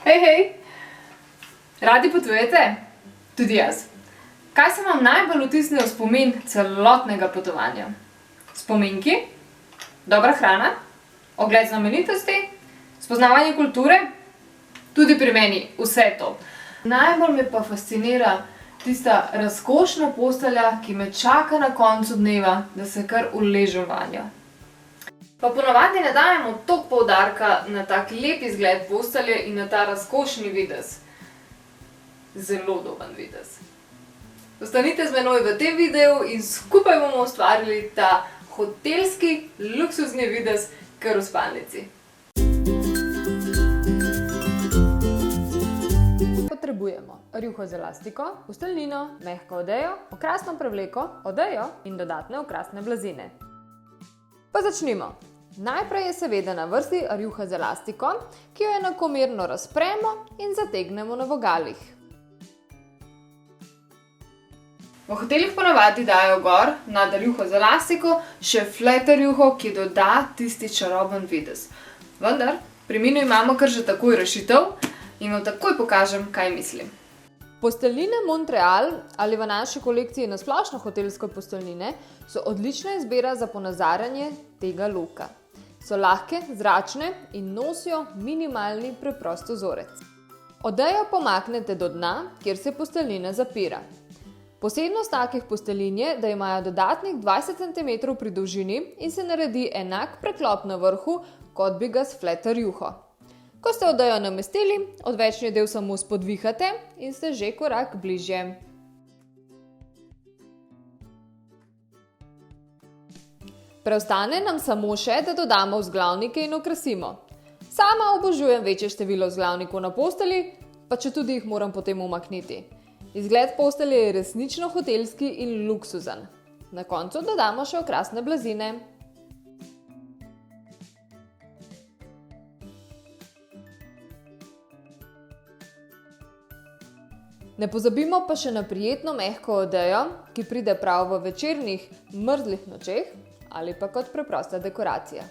Hej! Radi potujete? Tudi jaz. Kaj se vam najbolj vtisne v spomin celotnega potovanja? Spominki? Dobra hrana? Ogled znamenitosti? Spoznavanje kulture? Tudi pri meni vse to. Najbolj me pa fascinira tista razkošna postelja, ki me čaka na koncu dneva, da se kar uležem vanjo. Pa ponavadi ne dajemo toliko poudarka na tak lep izgled postelje in na ta razkošni videz. Zelo dober videz. Ostanite z menoj v tem videu in skupaj bomo ustvarili ta hotelski, luksuzni videz kar v spalnici. Potrebujemo rjuho z elastiko, posteljnino, mehko odejo, okrasno prevleko, odejo in dodatne okrasne blazine. Pa začnimo. Najprej je seveda na vrsti rjuha z elastiko, ki jo enakomerno razpremo in zategnemo na vogalih. V hotelih ponavadi dajo gor nad rjuho z elastiko še fleter rjuho, ki doda tisti čaroben videz. Vendar, pri minu imamo kar že takoj rešitev in vam takoj pokažem, kaj mislim. Posteljnine Montreal ali v naši kolekciji na splošno hotelske posteljnine so odlična izbira za ponazarjanje tega looka. So lahke, zračne in nosijo minimalni preprost vzorec. Odejo pomaknete do dna, kjer se posteljnina zapira. Posebnost takih posteljin je, da imajo dodatnih 20 cm pri dolžini in se naredi enak preklop na vrhu, kot bi ga s fleter rjuho. Ko ste odejo namestili, odvečni del samo spodvihate in ste že korak bližje. Preostane nam samo še, da dodamo vzglavnike in okrasimo. Sama obožujem večje število vzglavnikov na postelji, pa četudi jih moram potem umakniti. Izgled postelje je resnično hotelski in luksuzen. Na koncu dodamo še okrasne blazine. Ne pozabimo pa še na prijetno mehko odejo, ki pride prav v večernih, mrzlih nočeh ali pa kot preprosta dekoracija.